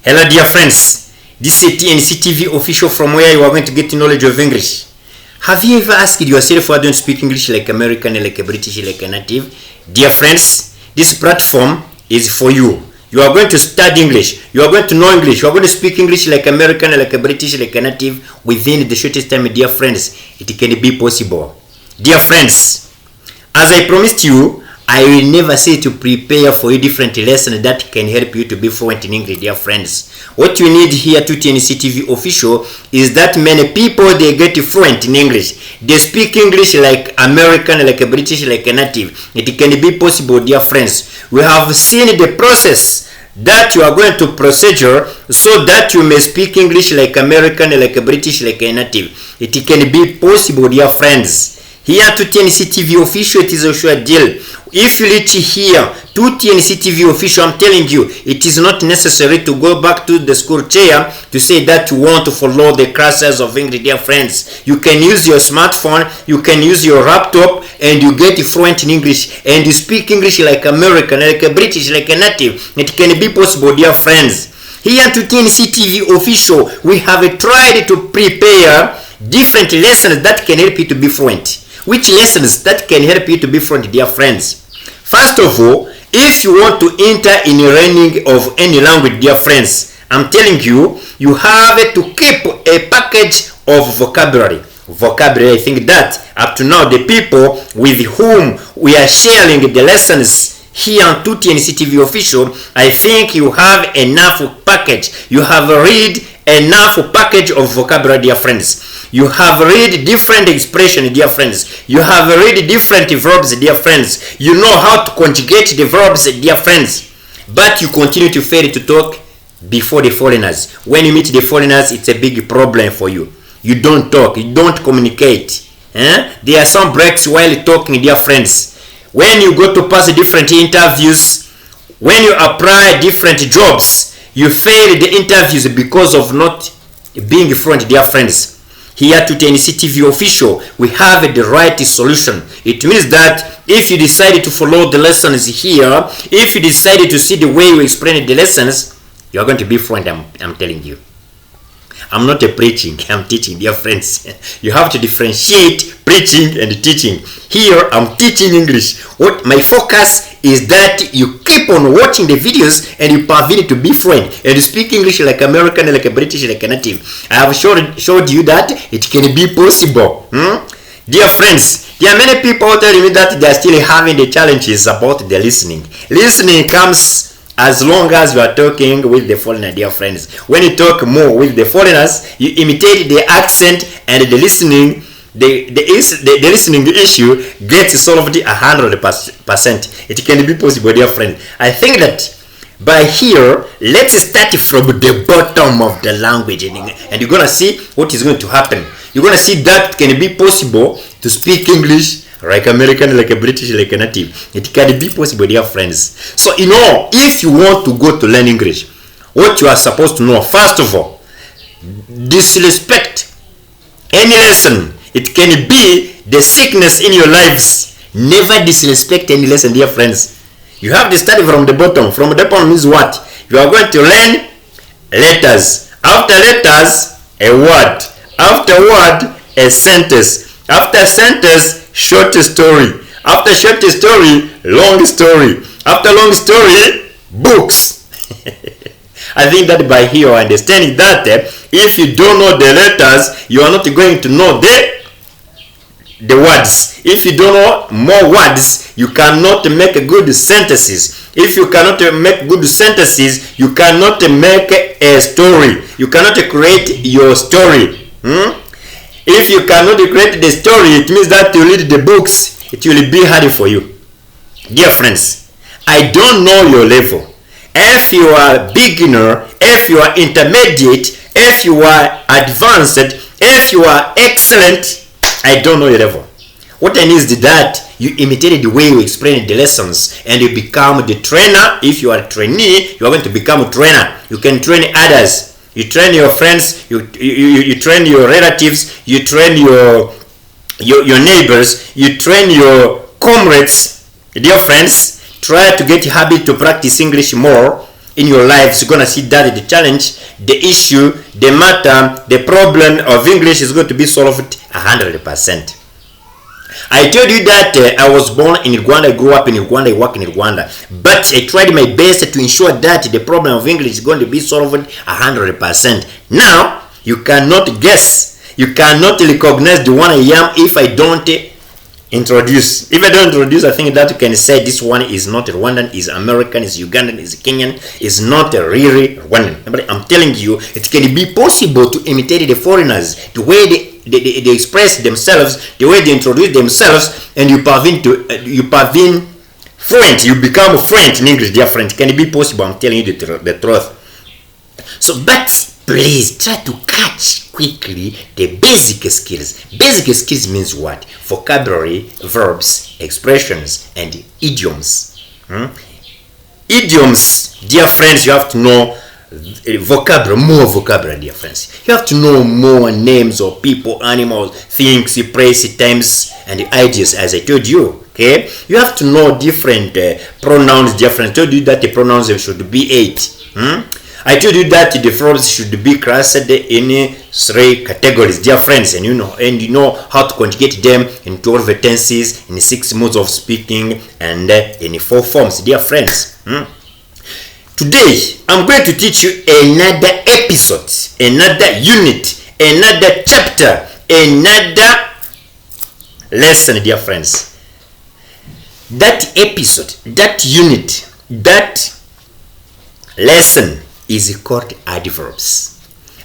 Hello dear friends, this is TNC TV official from where you are going to get knowledge of English. Have you ever asked yourself why don't you speak English like American, like a British, like a native? Dear friends, this platform is for you. You are going to study English, you are going to know English, you are going to speak English like American, like a British, like a native within the shortest time. Dear friends, it can be possible. Dear friends, as I promised you, I will never say to prepare for you different lessons that can help you to be fluent in English, dear friends. What you need here to TNC TV official is that many people, they get fluent in English. They speak English like American, like a British, like a native. It can be possible, dear friends. We have seen the process that you are going to procedure so that you may speak English like American, like a British, like a native. It can be possible, dear friends. Here to TNC TV official, it is a sure deal. If you reach here to TNC TV official, I'm telling you, it is not necessary to go back to the school chair to say that you want to follow the classes of English, dear friends. You can use your smartphone, you can use your laptop, and you get fluent in English, and you speak English like American, like a British, like a native. It can be possible, dear friends. Here to TNC TV official, we have tried to prepare different lessons that can help you to be fluent. Which lessons that can help you to be fluent, dear friends? First of all, if you want to enter in learning of any language, dear friends, I'm telling you, you have to keep a package of vocabulary. I think that up to now, the people with whom we are sharing the lessons here on TNC TV official, I think you have enough package. You have read enough package of vocabulary, dear friends. You have read different expressions, dear friends. You have read different verbs, dear friends. You know how to conjugate the verbs, dear friends. But you continue to fail to talk before the foreigners. When you meet the foreigners, it's a big problem for you. You don't talk, you don't communicate. There are some breaks while talking, dear friends. When you go to pass different interviews, when you apply different jobs, you fail the interviews because of not being fluent, dear friends. Here to TNC TV official, we have the right solution. It means that if you decide to follow the lessons here, if you decide to see the way you explain the lessons, you are going to be fluent, I'm telling you. I'm not preaching, I'm teaching, dear friends. You have to differentiate preaching and teaching. Here, I'm teaching English. What my focus is that you keep on watching the videos and you pervade to be fluent and you speak English like American, like a British, like a native. I have showed you that it can be possible. Dear friends, there are many people telling me that they are still having the challenges about the listening. Listening comes as long as you are talking with the foreigner, dear friends. When you talk more with the foreigners, you imitate the accent, and the listening, the listening issue gets solved 100%. It can be possible, dear friend. I think that by here, let's start from the bottom of the language, and you're gonna see what is going to happen. You're gonna see that it can be possible to speak English like American, like a British, like a native. It can be possible, dear friends. So, if you want to go to learn English, what you are supposed to know, first of all, disrespect any lesson. It can be the sickness in your lives. Never disrespect any lesson, dear friends. You have to study from the bottom. From the bottom means what? You are going to learn letters. After letters, a word. After word, a sentence. After sentence, short story. After short story, long story. After long story, books. I think that by here you understand that if you don't know the letters, you are not going to know the words. If you don't know more words, you cannot make good sentences. If you cannot make good sentences, you cannot make a story. You cannot create your story. If you cannot create the story, it means that you read the books, it will be hard for you. Dear friends, I don't know your level. If you are beginner, if you are intermediate, if you are advanced, if you are excellent, I don't know your level. What I need is that you imitate the way you explain the lessons and you become the trainer. If you are a trainee, you are going to become a trainer. You can train others. You train your friends, you train your relatives, you train your neighbors, you train your comrades. Dear friends, try to get habit to practice English more in your lives, you're gonna see that the challenge, the issue, the matter, the problem of English is going to be solved 100%. I told you that I was born in Rwanda, I grew up in Rwanda, I work in Rwanda, but I tried my best to ensure that the problem of English is going to be solved 100%. Now, you cannot guess, you cannot recognize the one I am if I don't introduce. If I don't introduce, I think that you can say this one is not Rwandan, is American, is Ugandan, is Kenyan, is not really Rwandan. But I'm telling you, it can be possible to imitate the foreigners, the way they express themselves, the way they introduce themselves, and you parvene fluent, you become fluent in English, dear friend. Can it be possible? I'm telling you the truth. So, but please try to catch quickly the basic skills. Basic skills means what? Vocabulary, verbs, expressions, and idioms. Idioms, dear friends, you have to know vocabulary, more vocabulary, dear friends. You have to know more names of people, animals, things, places, times, and ideas, as I told you. Okay, you have to know different pronouns, dear friends. I told you that the pronouns should be 8. I told you that the verbs should be classed in 3 categories, dear friends, and you know how to conjugate them in 12 tenses, in 6 modes of speaking, and in 4 forms, dear friends. Today, I'm going to teach you another episode, another unit, another chapter, another lesson, dear friends. That episode, that unit, that lesson is called adverbs.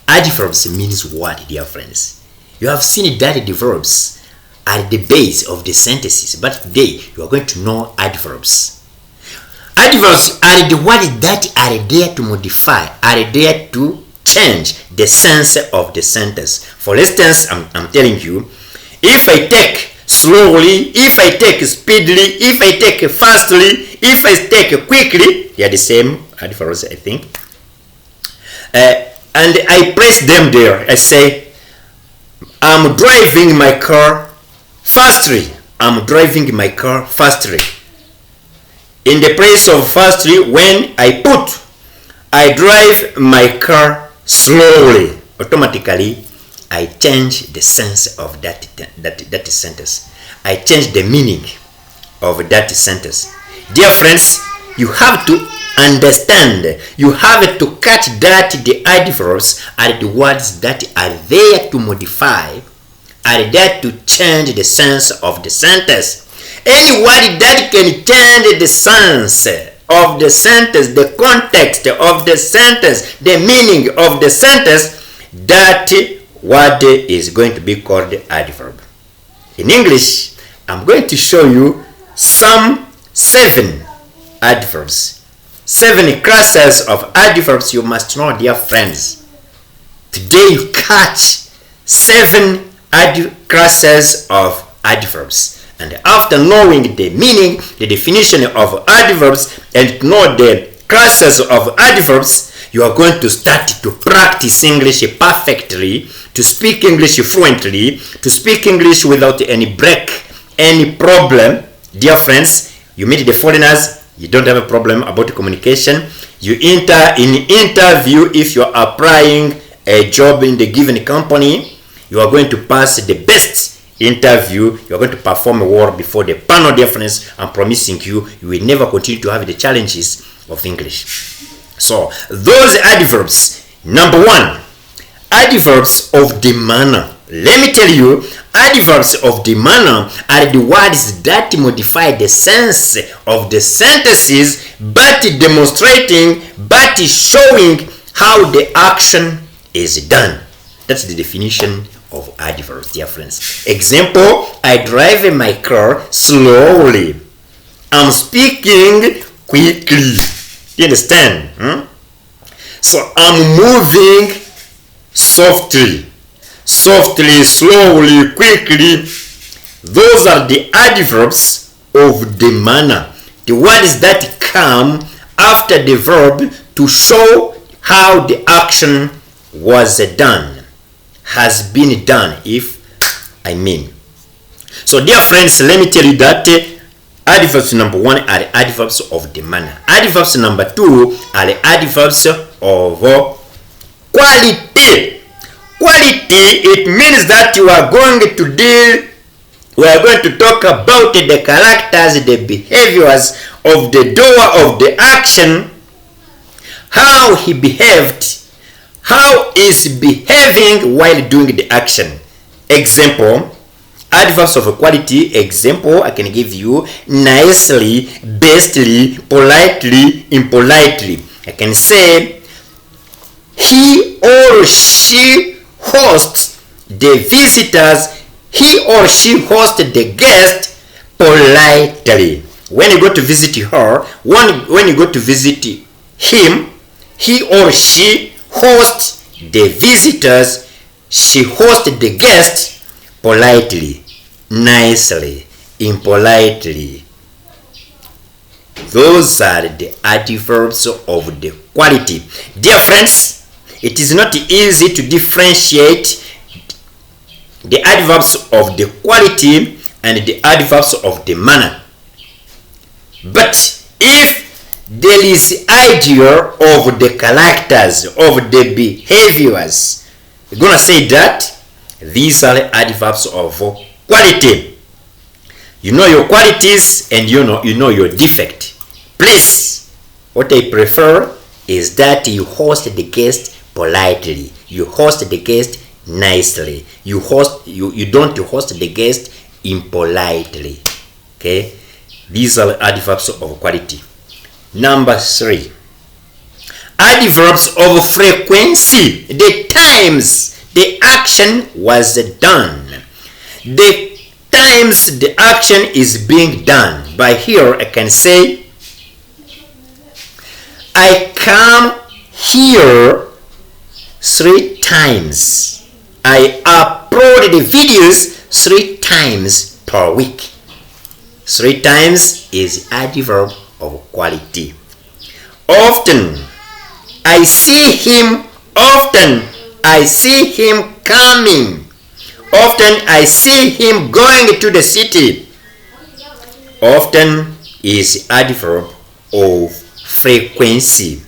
Adverbs means what, dear friends? You have seen that the verbs are the base of the sentences, but today you are going to know adverbs. Adverbs are the words that are there to modify, are there to change the sense of the sentence. For instance, I'm telling you, if I take slowly, if I take speedily, if I take fastly, if I take quickly, they are the same adverbs, I think. And I place them there. I say, I'm driving my car fastly. I'm driving my car fastly. In the place of fastly, when I put, I drive my car slowly, automatically I change the sense of that sentence. I change the meaning of that sentence. Dear friends, you have to understand, you have to catch that the adverbs are the words that are there to modify, are there to change the sense of the sentence. Any word that can change the sense of the sentence, the context of the sentence, the meaning of the sentence, that word is going to be called adverb. In English, I'm going to show you some 7 adverbs. 7 classes of adverbs you must know, dear friends. Today you catch 7 classes of adverbs. And after knowing the meaning, the definition of adverbs, and know the classes of adverbs, you are going to start to practice English perfectly, to speak English fluently, to speak English without any break, any problem. Dear friends, you meet the foreigners, you don't have a problem about communication. You enter in interview, if you are applying a job in the given company, you are going to pass the best interview. You are going to perform well before the panel, dear friends. I'm promising you, you will never continue to have the challenges of English. So, those adverbs. Number 1, adverbs of the manner. Let me tell you, adverbs of the manner are the words that modify the sense of the sentences, but demonstrating, but showing how the action is done. That's the definition of adverbs, dear friends. Example, I drive my car slowly. I'm speaking quickly. You understand? So I'm moving softly. Softly, slowly, quickly. Those are the adverbs of the manner. The words that come after the verb to show how the action was done, has been done, if I mean. So dear friends, let me tell you that Adverbs number 1 are the adverbs of the manner. Adverbs number 2 are the adverbs of quality. Quality, it means that we are going to talk about the characters, the behaviors of the doer of the action, how he behaved, how is behaving while doing the action. Example, adverbs of quality. Example, I can give you: nicely, bestly, politely, impolitely. I can say he or she hosts the visitors, he or she hosts the guest politely. When you go to visit her, when you go to visit him, he or she hosts the visitors, she hosts the guest politely, nicely, impolitely. Those are the adverbs of the quality. Dear friends, it is not easy to differentiate the adverbs of the quality and the adverbs of the manner. But if there is idea of the characters, of the behaviors, we're gonna say that these are the adverbs of quality. You know your qualities and you know your defect. Please, what I prefer is that you host the guest politely, you host the guest nicely, you don't host the guest impolitely. Okay, these are adverbs of quality. Number 3, adverbs of frequency. The times the action was done, the times the action is being done. By here I can say I come here 3 times. I upload the videos 3 times per week. 3 times is adverb of quality. Often, I see him. Often, I see him coming. Often, I see him going to the city. Often is adverb of frequency.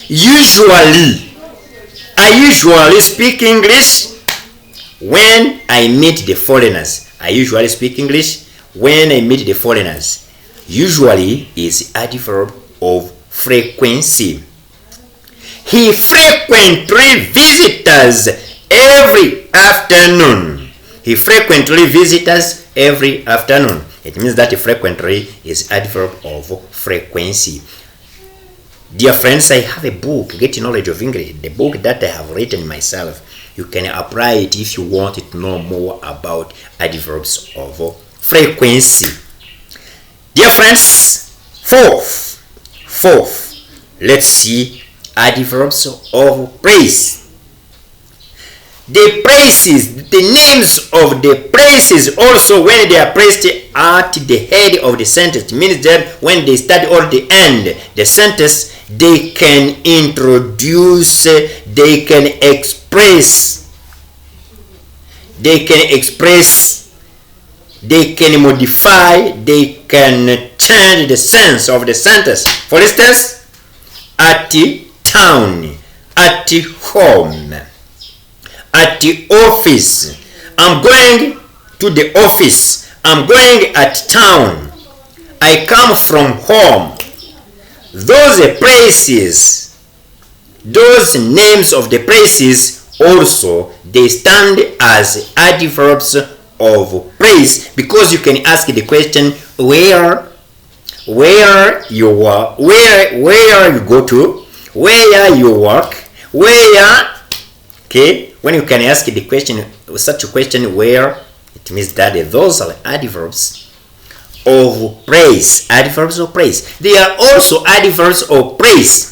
Usually, I usually speak English when I meet the foreigners. I usually speak English when I meet the foreigners. Usually is adverb of frequency. He frequently visits us every afternoon. He frequently visits us every afternoon. It means that frequently is adverb of frequency. Dear friends, I have a book, Get Knowledge of English, the book that I have written myself. You can apply it if you want to know more about adverbs of frequency. Dear friends, fourth, let's see adverbs of praise. The praises, the names of the praises also, when they are placed at the head of the sentence, means that when they start or the end the sentence, they can introduce, they can express, they can modify, they can change the sense of the sentence. For instance, at the town, at the home, at the office. I'm going to the office. I'm going at town. I come from home. Those places, those names of the places also, they stand as adverbs of praise, because you can ask the question where you are, where you go to, where you work, where. Okay, when you can ask the question, such a question where, it means that those are adverbs of praise. Adverbs of praise. They are also adverbs of praise.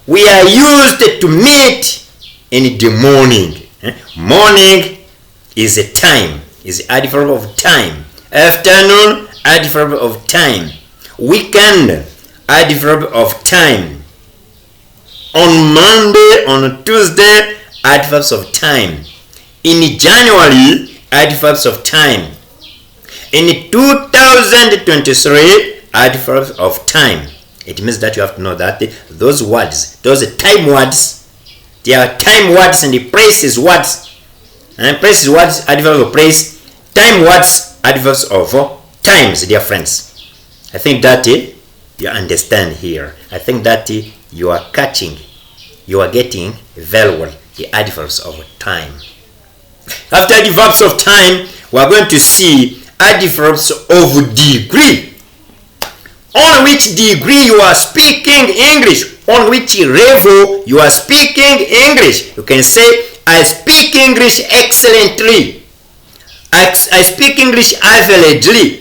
We are used to meet in the morning. Morning is a time, is adverb of time. Afternoon, adverb of time. Weekend, adverb of time. On Monday, on Tuesday, adverbs of time. In January, adverbs of time. In 2023, adverbs of time. It means that you have to know that those words, those time words, they are time words and the places words. And places words, adverbs of place. Time words, adverbs of times, dear friends. I think that you understand here. I think that you are catching, you are getting very well the adverbs of time. After adverbs of time, we are going to see adverbs of degree. On which degree you are speaking English, on which level you are speaking English. You can say, I speak English excellently. I speak English averagely.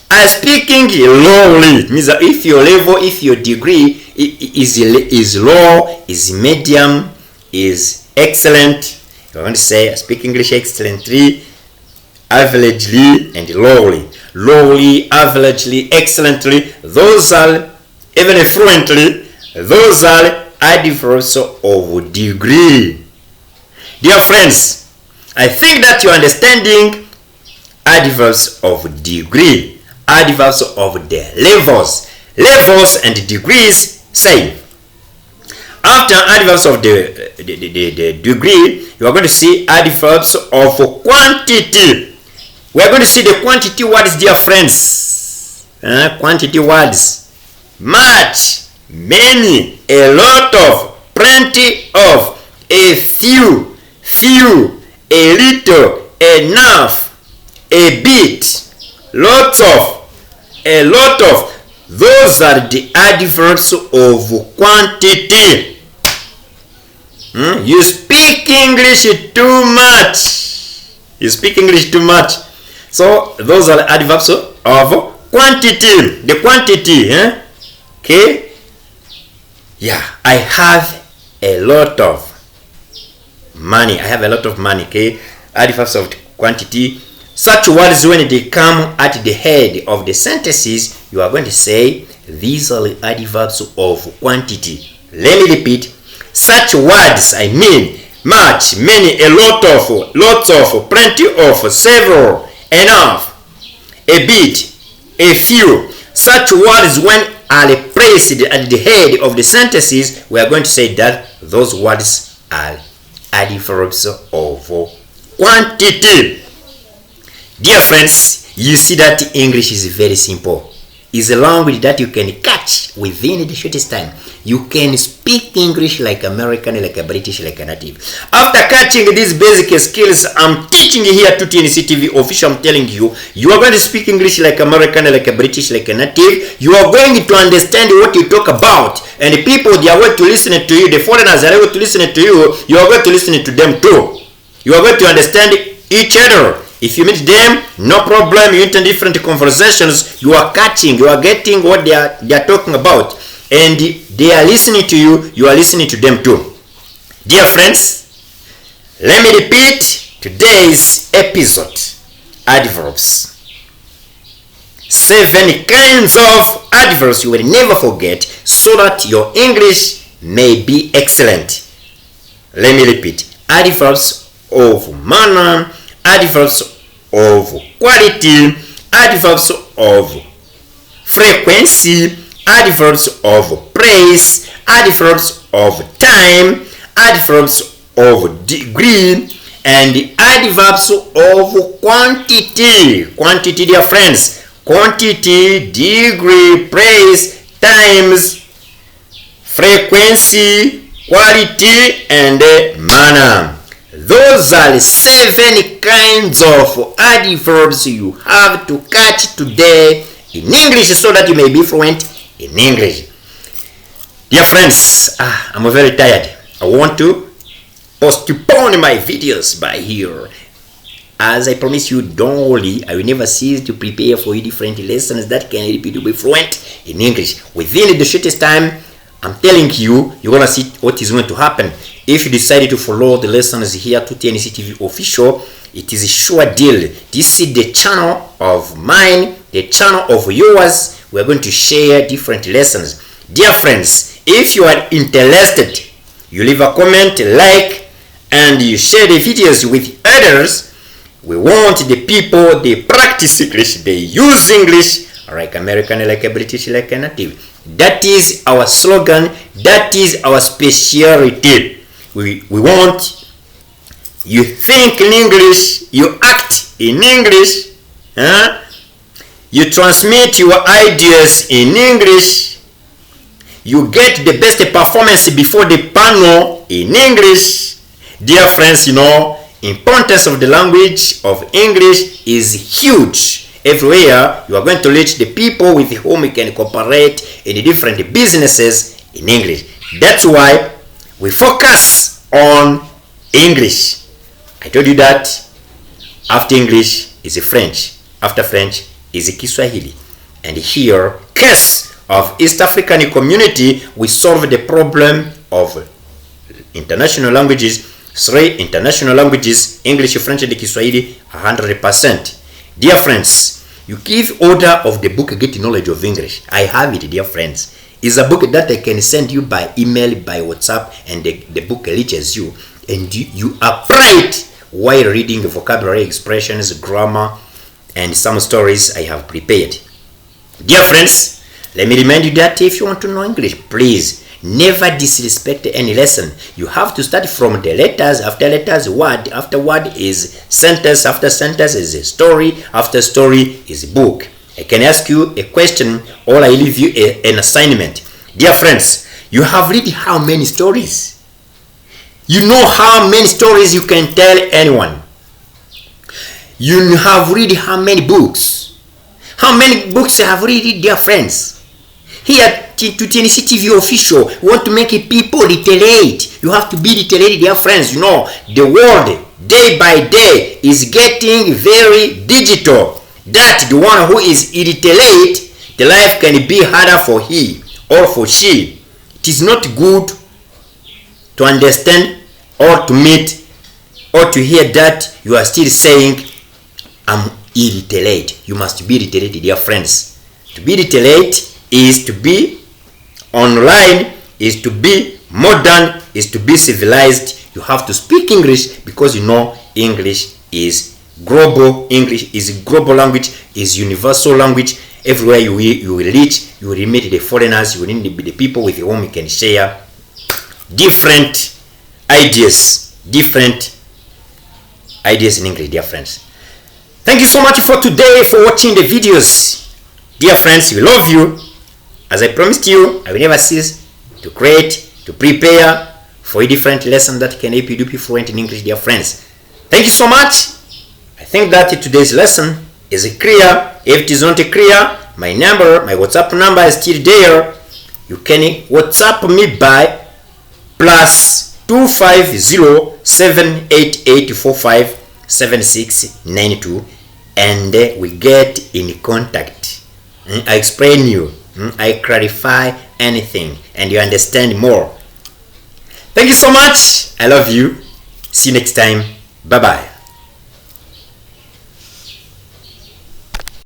I speak English lowly. Means that if your level, if your degree is low, is medium, is excellent, you're going to say, I speak English excellently, averagely, and lowly. Lowly, averagely, excellently, those are, even fluently, those are adverbs of degree. Dear friends, I think that you're understanding adverbs of degree, adverbs of the levels, levels and degrees. Say, after adverbs of the degree, you are going to see adverbs of quantity. We are going to see the quantity words, dear friends. Quantity words. Much, many, a lot of, plenty of, a few, a little, enough, a bit, lots of, a lot of. Those are the adverbs of quantity. You speak English too much. You speak English too much. So those are adverbs of quantity. The quantity. Okay. Yeah, I have a lot of money. I have a lot of money. Okay. Adverbs of quantity. Such words, when they come at the head of the sentences, you are going to say, these are the adverbs of quantity. Let me repeat. Such words, I mean, much, many, a lot of, lots of, plenty of, several, enough, a bit, a few. Such words, when are placed at the head of the sentences, we are going to say that those words are adverbs of quantity. Dear friends, you see that English is very simple. It's a language that you can catch within the shortest time. You can speak English like American, like a British, like a native. After catching these basic skills I'm teaching here to TNC TV official, I'm telling you, you are going to speak English like American, like a British, like a native. You are going to understand what you talk about. And the people, they are going to listen to you. The foreigners are going to listen to you. You are going to listen to them too. You are going to understand each other. If you meet them, no problem. You enter different conversations. You are catching, you are getting what they are talking about. And they are listening to you. You are listening to them too. Dear friends, let me repeat today's episode. Adverbs. 7 kinds of adverbs you will never forget, so that your English may be excellent. Let me repeat. Adverbs of manner, adverbs of quality, adverbs of frequency, adverbs of place, adverbs of time, adverbs of degree, and adverbs of quantity. Quantity, dear friends. Quantity, degree, place, times, frequency, quality, and manner. Those are 7 kinds of adverbs you have to catch today in English, so that you may be fluent in English. Dear friends, I'm very tired. I want to postpone my videos by here. As I promise you, don't worry, I will never cease to prepare for you different lessons that can help you to be fluent in English. Within the shortest time, I'm telling you, you're gonna see what is going to happen. If you decide to follow the lessons here to TNC TV official, it is a sure deal. This is the channel of mine, the channel of yours. We're going to share different lessons. Dear friends, if you are interested, you leave a comment, like, and you share the videos with others. We want the people, they practice English, they use English like American, like a British, like a native. That is our slogan. That is our specialty. We want you think in English, you act in English, you transmit your ideas in English, you get the best performance before the panel in English. Dear friends, importance of the language of English is huge. Everywhere you are going to reach the people with whom you can cooperate in different businesses in English. That's why we focus on English. I told you that after English is French, after French is Kiswahili. And here, case of East African community, we solve the problem of international languages, 3 international languages, English, French, and Kiswahili, 100%. Dear friends, you give order of the book Get Knowledge of English. I have it, dear friends. It's a book that I can send you by email, by WhatsApp, and the book reaches you. And you apply it while reading vocabulary, expressions, grammar, and some stories I have prepared. Dear friends, let me remind you that if you want to know English, please never disrespect any lesson. You have to start from the letters. After letters, word after word is sentence. After sentence is a story. After story is a book. I can ask you a question or I leave you an assignment. Dear friends, you have read how many stories? You know how many stories you can tell anyone. You have read how many books? How many books you have read, dear friends? Here to TNC TV official, we want to make people literate. You have to be literate, dear friends. The world day by day is getting very digital. That the one who is illiterate, the life can be harder for he or for she. It is not good to understand or to meet or to hear that you are still saying I'm illiterate. You must be literate, dear friends. To be literate is to be online, is to be modern, is to be civilized. You have to speak English because English is global. English is global language, is universal language. Everywhere you will reach, you will meet the foreigners, you will meet the people with whom you can share different ideas in English, dear friends. Thank you so much for today, for watching the videos. Dear friends, we love you. As I promised you, I will never cease to create, to prepare for a different lesson that can help you to be fluent in English, dear friends. Thank you so much. I think that today's lesson is clear. If it is not clear, my WhatsApp number is still there. You can WhatsApp me by +250 78845 7692 and we get in contact. I explain you, I clarify anything and you understand more. Thank you so much. I love you. See you next time. Bye bye.